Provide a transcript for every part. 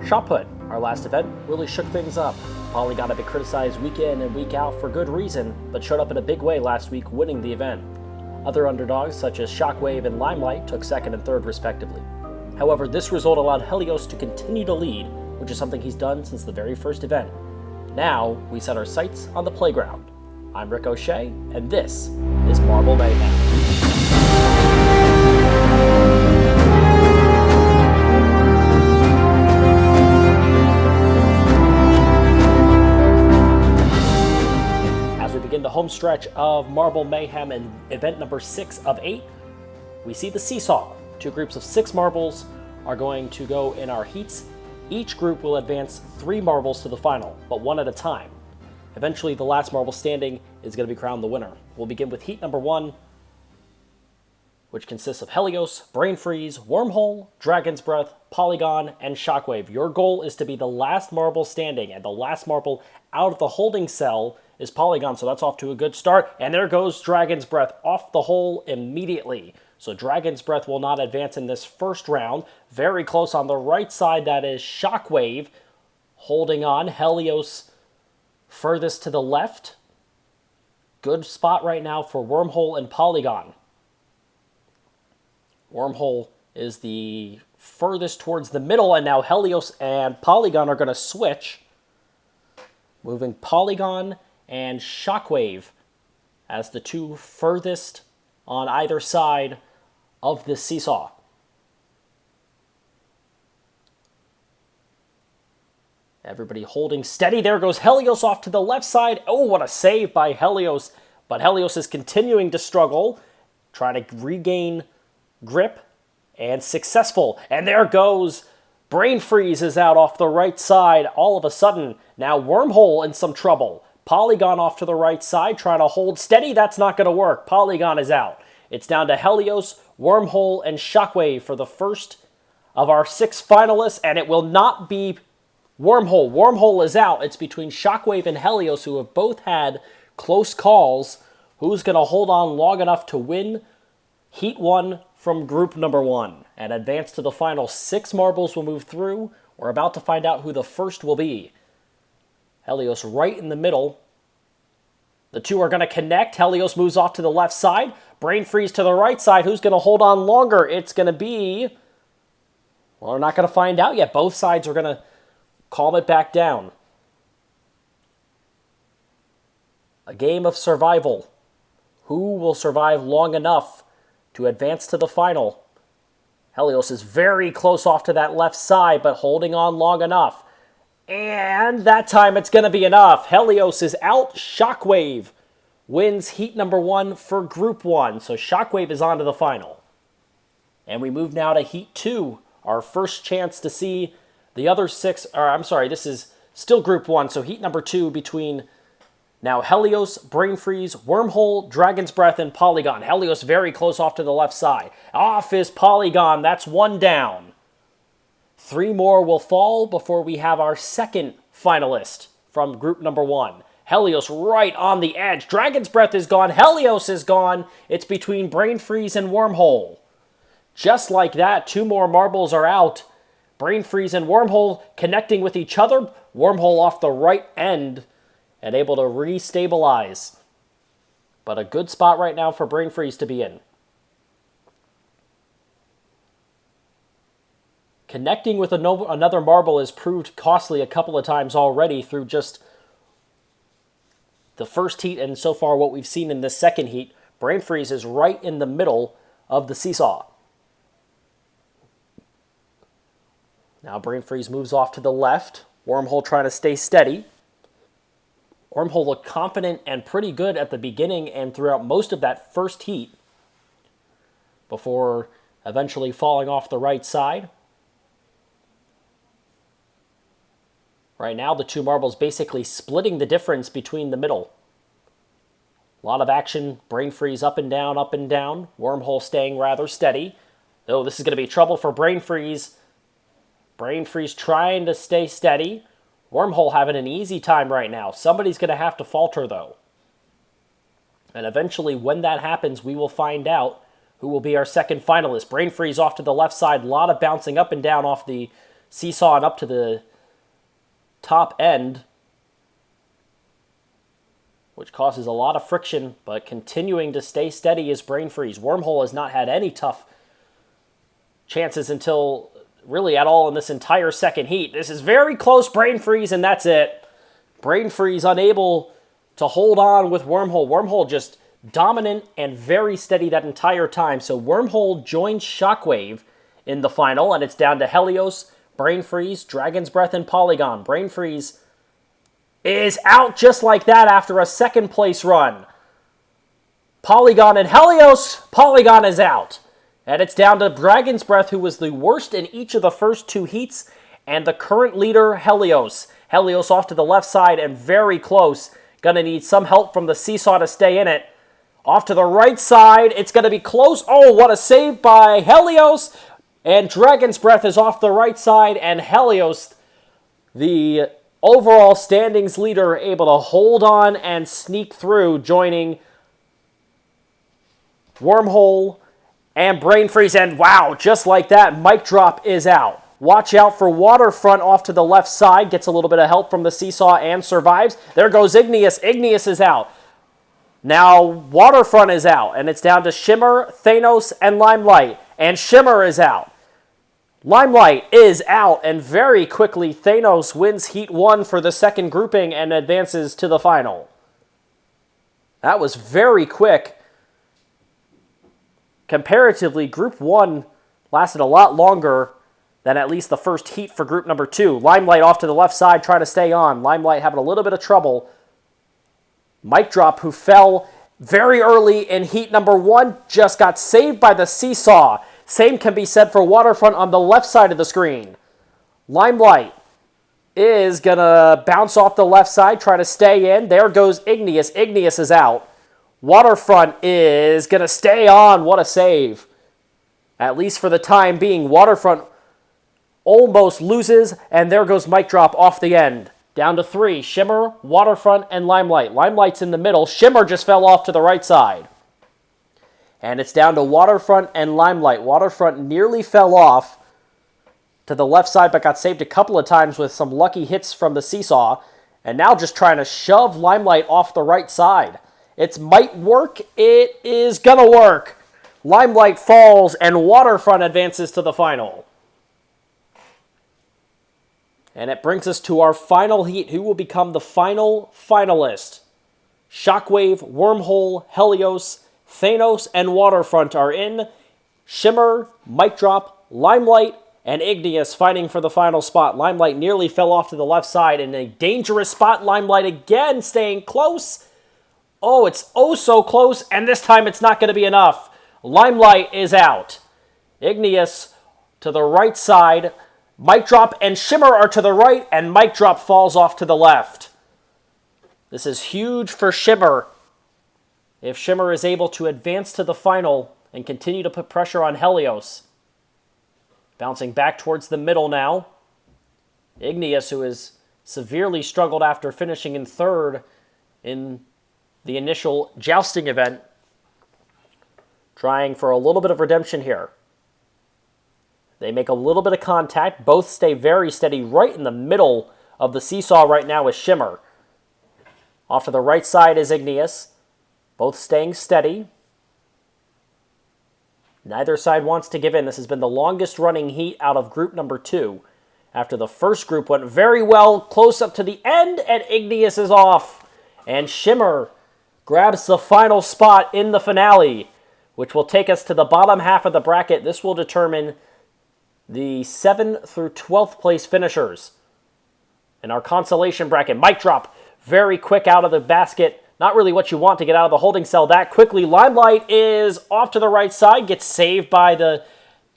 Shot Put, our last event, really shook things up. Polygon had been criticized week in and week out for good reason, but showed up in a big way last week, winning the event. Other underdogs, such as Shockwave and Limelight, took second and third respectively. However, this result allowed Helios to continue to lead, which is something he's done since the very first event. Now, we set our sights on the playground. I'm Rick O'Shea, and this is Marble Mayhem. The home stretch of Marble Mayhem and event number 6 of 8, we see the seesaw. 2 groups of 6 marbles are going to go in our heats. Each group will advance 3 marbles to the final, but one at a time. Eventually, the last marble standing is going to be crowned the winner. We'll begin with heat number 1, which consists of Helios, Brain Freeze, Wormhole, Dragon's Breath, Polygon, and Shockwave. Your goal is to be the last marble standing, and the last marble out of the holding cell is Polygon, so that's off to a good start. And there goes Dragon's Breath off the hole immediately. So Dragon's Breath will not advance in this first round. Very close on the right side, that is Shockwave holding on. Helios furthest to the left. Good spot right now for Wormhole and Polygon. Wormhole is the furthest towards the middle, and now Helios and Polygon are going to switch. Moving Polygon and Shockwave as the 2 furthest on either side of this seesaw. Everybody holding steady. There goes Helios off to the left side. Oh, what a save by Helios. But Helios is continuing to struggle, trying to regain grip, and successful. And there goes Brain Freeze is out off the right side. All of a sudden, now Wormhole in some trouble. Polygon off to the right side, trying to hold steady. That's not going to work. Polygon is out. It's down to Helios, Wormhole, and Shockwave for the first of our 6 finalists, and it will not be Wormhole. Wormhole is out. It's between Shockwave and Helios, who have both had close calls. Who's going to hold on long enough to win Heat 1 from group number 1 and advance to the final? 6 marbles will move through. We're about to find out who the first will be. Helios right in the middle. The 2 are going to connect. Helios moves off to the left side. Brain Freeze to the right side. Who's going to hold on longer? It's going to be... well, we're not going to find out yet. Both sides are going to calm it back down. A game of survival. Who will survive long enough to advance to the final? Helios is very close off to that left side, but holding on long enough. And that time it's going to be enough. Helios is out. Shockwave wins heat number 1 for group 1. So Shockwave is on to the final. And we move now to heat 2. Our first chance to see the other 6. Or I'm sorry, this is still group 1. So heat number 2 between now Helios, Brain Freeze, Wormhole, Dragon's Breath, and Polygon. Helios very close off to the left side. Off is Polygon. That's 1 down. 3 more will fall before we have our second finalist from group number 1. Helios right on the edge. Dragon's Breath is gone. Helios is gone. It's between Brain Freeze and Wormhole. Just like that, 2 more marbles are out. Brain Freeze and Wormhole connecting with each other. Wormhole off the right end and able to restabilize. But a good spot right now for Brain Freeze to be in. Connecting with another marble has proved costly a couple of times already through just the first heat and so far what we've seen in the second heat. Brain Freeze is right in the middle of the seesaw. Now Brain Freeze moves off to the left. Wormhole trying to stay steady. Wormhole looked confident and pretty good at the beginning and throughout most of that first heat before eventually falling off the right side. Right now, the 2 marbles basically splitting the difference between the middle. A lot of action. Brain Freeze up and down, up and down. Wormhole staying rather steady. Oh, this is going to be trouble for Brain Freeze. Brain Freeze trying to stay steady. Wormhole having an easy time right now. Somebody's going to have to falter, though. And eventually, when that happens, we will find out who will be our second finalist. Brain Freeze off to the left side. A lot of bouncing up and down off the seesawing up to the top end, which causes a lot of friction, but continuing to stay steady is Brain Freeze. Wormhole has not had any tough chances until really at all in this entire second heat. This is very close, Brain Freeze, and that's it. Brain Freeze unable to hold on with Wormhole. Wormhole just dominant and very steady that entire time. So Wormhole joins Shockwave in the final, and it's down to Helios, Brain Freeze, Dragon's Breath, and Polygon. Brain Freeze is out just like that after a second place run. Polygon and Helios, Polygon is out. And it's down to Dragon's Breath, who was the worst in each of the first two heats, and the current leader, Helios. Helios off to the left side and very close. Gonna need some help from the seesaw to stay in it. Off to the right side, it's gonna be close. Oh, what a save by Helios. And Dragon's Breath is off the right side, and Helios, the overall standings leader, able to hold on and sneak through, joining Wormhole and Brain Freeze. And wow, just like that, Mic Drop is out. Watch out for Waterfront off to the left side. Gets a little bit of help from the seesaw and survives. There goes Igneous. Igneous is out. Now Waterfront is out, and it's down to Shimmer, Thanos, and Limelight. And Shimmer is out. Limelight is out, and very quickly Thanos wins Heat 1 for the second grouping and advances to the final. That was very quick. Comparatively, Group 1 lasted a lot longer than at least the first heat for Group number 2. Limelight off to the left side trying to stay on. Limelight having a little bit of trouble. Mic Drop, who fell very early in Heat number 1, just got saved by the seesaw. Same can be said for Waterfront on the left side of the screen. Limelight is going to bounce off the left side, try to stay in. There goes Igneous. Igneous is out. Waterfront is going to stay on. What a save. At least for the time being, Waterfront almost loses, and there goes Mic Drop off the end. Down to 3, Shimmer, Waterfront, and Limelight. Limelight's in the middle. Shimmer just fell off to the right side. And it's down to Waterfront and Limelight. Waterfront nearly fell off to the left side, but got saved a couple of times with some lucky hits from the seesaw. And now just trying to shove Limelight off the right side. It might work. It is going to work. Limelight falls, and Waterfront advances to the final. And it brings us to our final heat. Who will become the final finalist? Shockwave, Wormhole, Helios, Thanos, and Waterfront are in. Shimmer, Mic Drop, Limelight, and Igneous fighting for the final spot. Limelight nearly fell off to the left side in a dangerous spot. Limelight again staying close. Oh, it's oh so close, and this time it's not going to be enough. Limelight is out. Igneous to the right side. Mic Drop and Shimmer are to the right, and Mic Drop falls off to the left. This is huge for Shimmer. If Shimmer is able to advance to the final and continue to put pressure on Helios. Bouncing back towards the middle now. Igneous, who has severely struggled after finishing in third in the initial jousting event. Trying for a little bit of redemption here. They make a little bit of contact. Both stay very steady right in the middle of the seesaw right now with Shimmer. Off to the right side is Igneous. Both staying steady. Neither side wants to give in. This has been the longest running heat out of group number 2. After the first group went very well, close up to the end, and Igneous is off. And Shimmer grabs the final spot in the finale, which will take us to the bottom half of the bracket. This will determine the 7th through 12th place finishers. In our consolation bracket, Mic Drop, very quick out of the basket. Not really what you want to get out of the holding cell that quickly. Limelight is off to the right side. Gets saved by the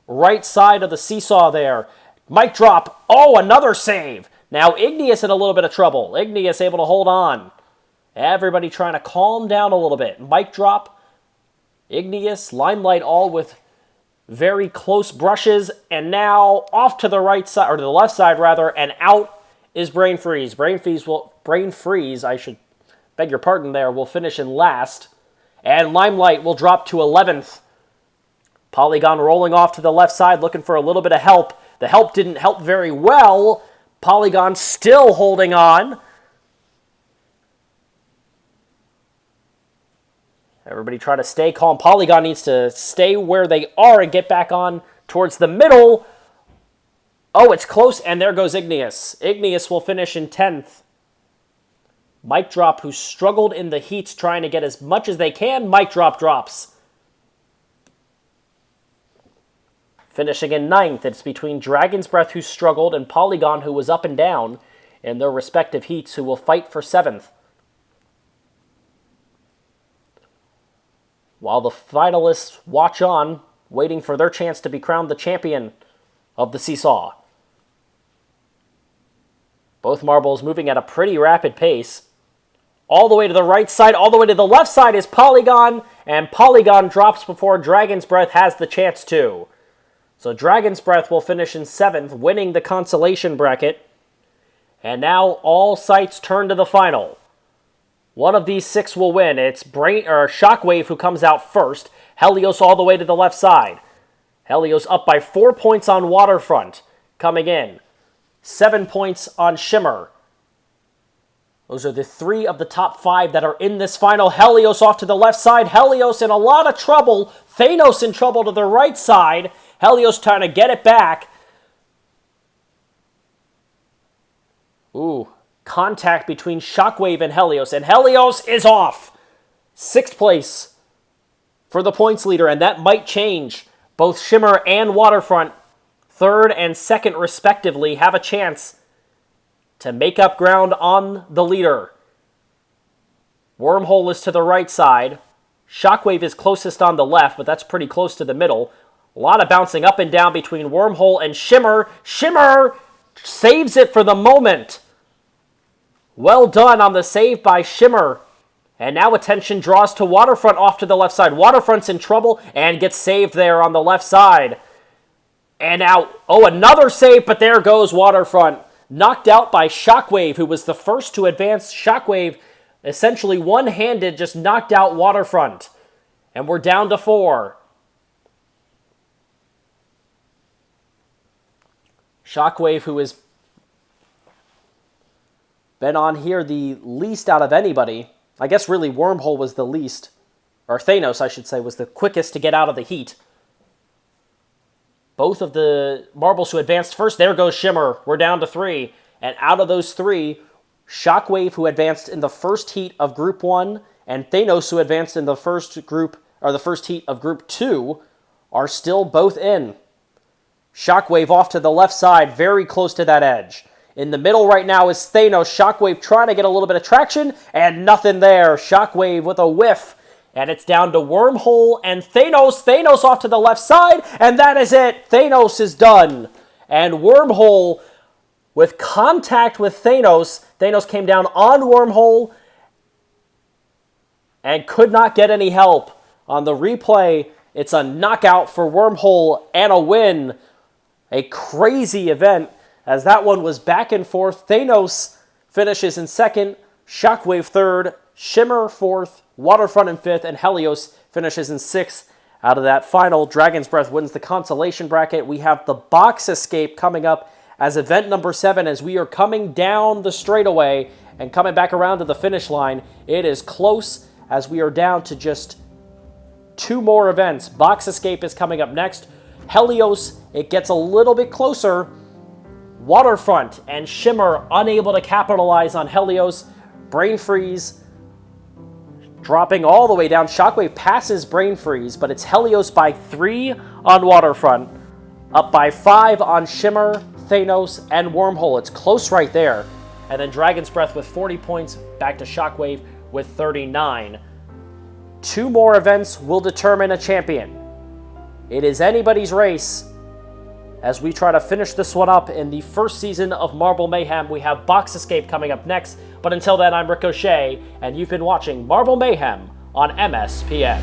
right side of the seesaw there. Mic Drop. Oh, another save. Now Igneous in a little bit of trouble. Igneous able to hold on. Everybody trying to calm down a little bit. Mic Drop. Igneous. Limelight all with very close brushes. And now off to the right side, or to the left side rather, and out is Brain Freeze. Brain Freeze, I should beg your pardon there, will finish in last. And Limelight will drop to 11th. Polygon rolling off to the left side, looking for a little bit of help. The help didn't help very well. Polygon still holding on. Everybody try to stay calm. Polygon needs to stay where they are and get back on towards the middle. Oh, it's close, and there goes Igneous. Igneous will finish in 10th. Mic Drop, who struggled in the heats trying to get as much as they can. Mic Drop drops. Finishing in 9th, it's between Dragon's Breath, who struggled, and Polygon, who was up and down in their respective heats, who will fight for 7th. While the finalists watch on, waiting for their chance to be crowned the champion of the Seesaw. Both marbles moving at a pretty rapid pace. All the way to the right side, all the way to the left side is Polygon, and Polygon drops before Dragon's Breath has the chance to. So Dragon's Breath will finish in 7th, winning the Consolation Bracket. And now all sights turn to the final. One of these 6 will win. It's Shockwave who comes out first. Helios all the way to the left side. Helios up by 4 points on Waterfront, coming in. 7 points on Shimmer. Those are the 3 of the top 5 that are in this final. Helios off to the left side. Helios in a lot of trouble. Thanos in trouble to the right side. Helios trying to get it back. Ooh, contact between Shockwave and Helios is off. 6th place for the points leader, and that might change. Both Shimmer and Waterfront, 3rd and 2nd respectively, have a chance to make up ground on the leader. Wormhole is to the right side. Shockwave is closest on the left, but that's pretty close to the middle. A lot of bouncing up and down between Wormhole and Shimmer. Shimmer saves it for the moment. Well done on the save by Shimmer. And now attention draws to Waterfront off to the left side. Waterfront's in trouble and gets saved there on the left side. And now, another save, but there goes Waterfront. Knocked out by Shockwave, who was the first to advance. Shockwave, essentially one-handed, just knocked out Waterfront. And we're down to 4. Shockwave, who has been on here the least out of anybody. I guess really Wormhole was the least. Or Thanos, I should say, was the quickest to get out of the heat. Both of the marbles who advanced first, there goes Shimmer. We're down to 3. And out of those 3, Shockwave, who advanced in the first heat of Group 1, and Thanos, who advanced in the first heat of Group 2, are still both in. Shockwave off to the left side, very close to that edge. In the middle right now is Thanos. Shockwave trying to get a little bit of traction, and nothing there. Shockwave with a whiff. And it's down to Wormhole and Thanos. Thanos off to the left side, and that is it. Thanos is done. And Wormhole, with contact with Thanos, Thanos came down on Wormhole and could not get any help. On the replay, it's a knockout for Wormhole and a win. A crazy event, as that one was back and forth. Thanos finishes in 2nd, Shockwave 3rd, Shimmer 4th, Waterfront in 5th, and Helios finishes in 6th. Out of that final, Dragon's Breath wins the Consolation Bracket. We have the Box Escape coming up as event number 7 as we are coming down the straightaway and coming back around to the finish line. It is close as we are down to just 2 more events. Box Escape is coming up next. Helios, it gets a little bit closer. Waterfront and Shimmer unable to capitalize on Helios. Brain Freeze dropping all the way down. Shockwave passes Brain Freeze, but it's Helios by 3 on Waterfront. Up by 5 on Shimmer, Thanos, and Wormhole. It's close right there. And then Dragon's Breath with 40 points, back to Shockwave with 39. 2 more events will determine a champion. It is anybody's race as we try to finish this one up in the first season of Marble Mayhem. We have Box Escape coming up next. But until then, I'm Ricochet, and you've been watching Marble Mayhem on MSPN.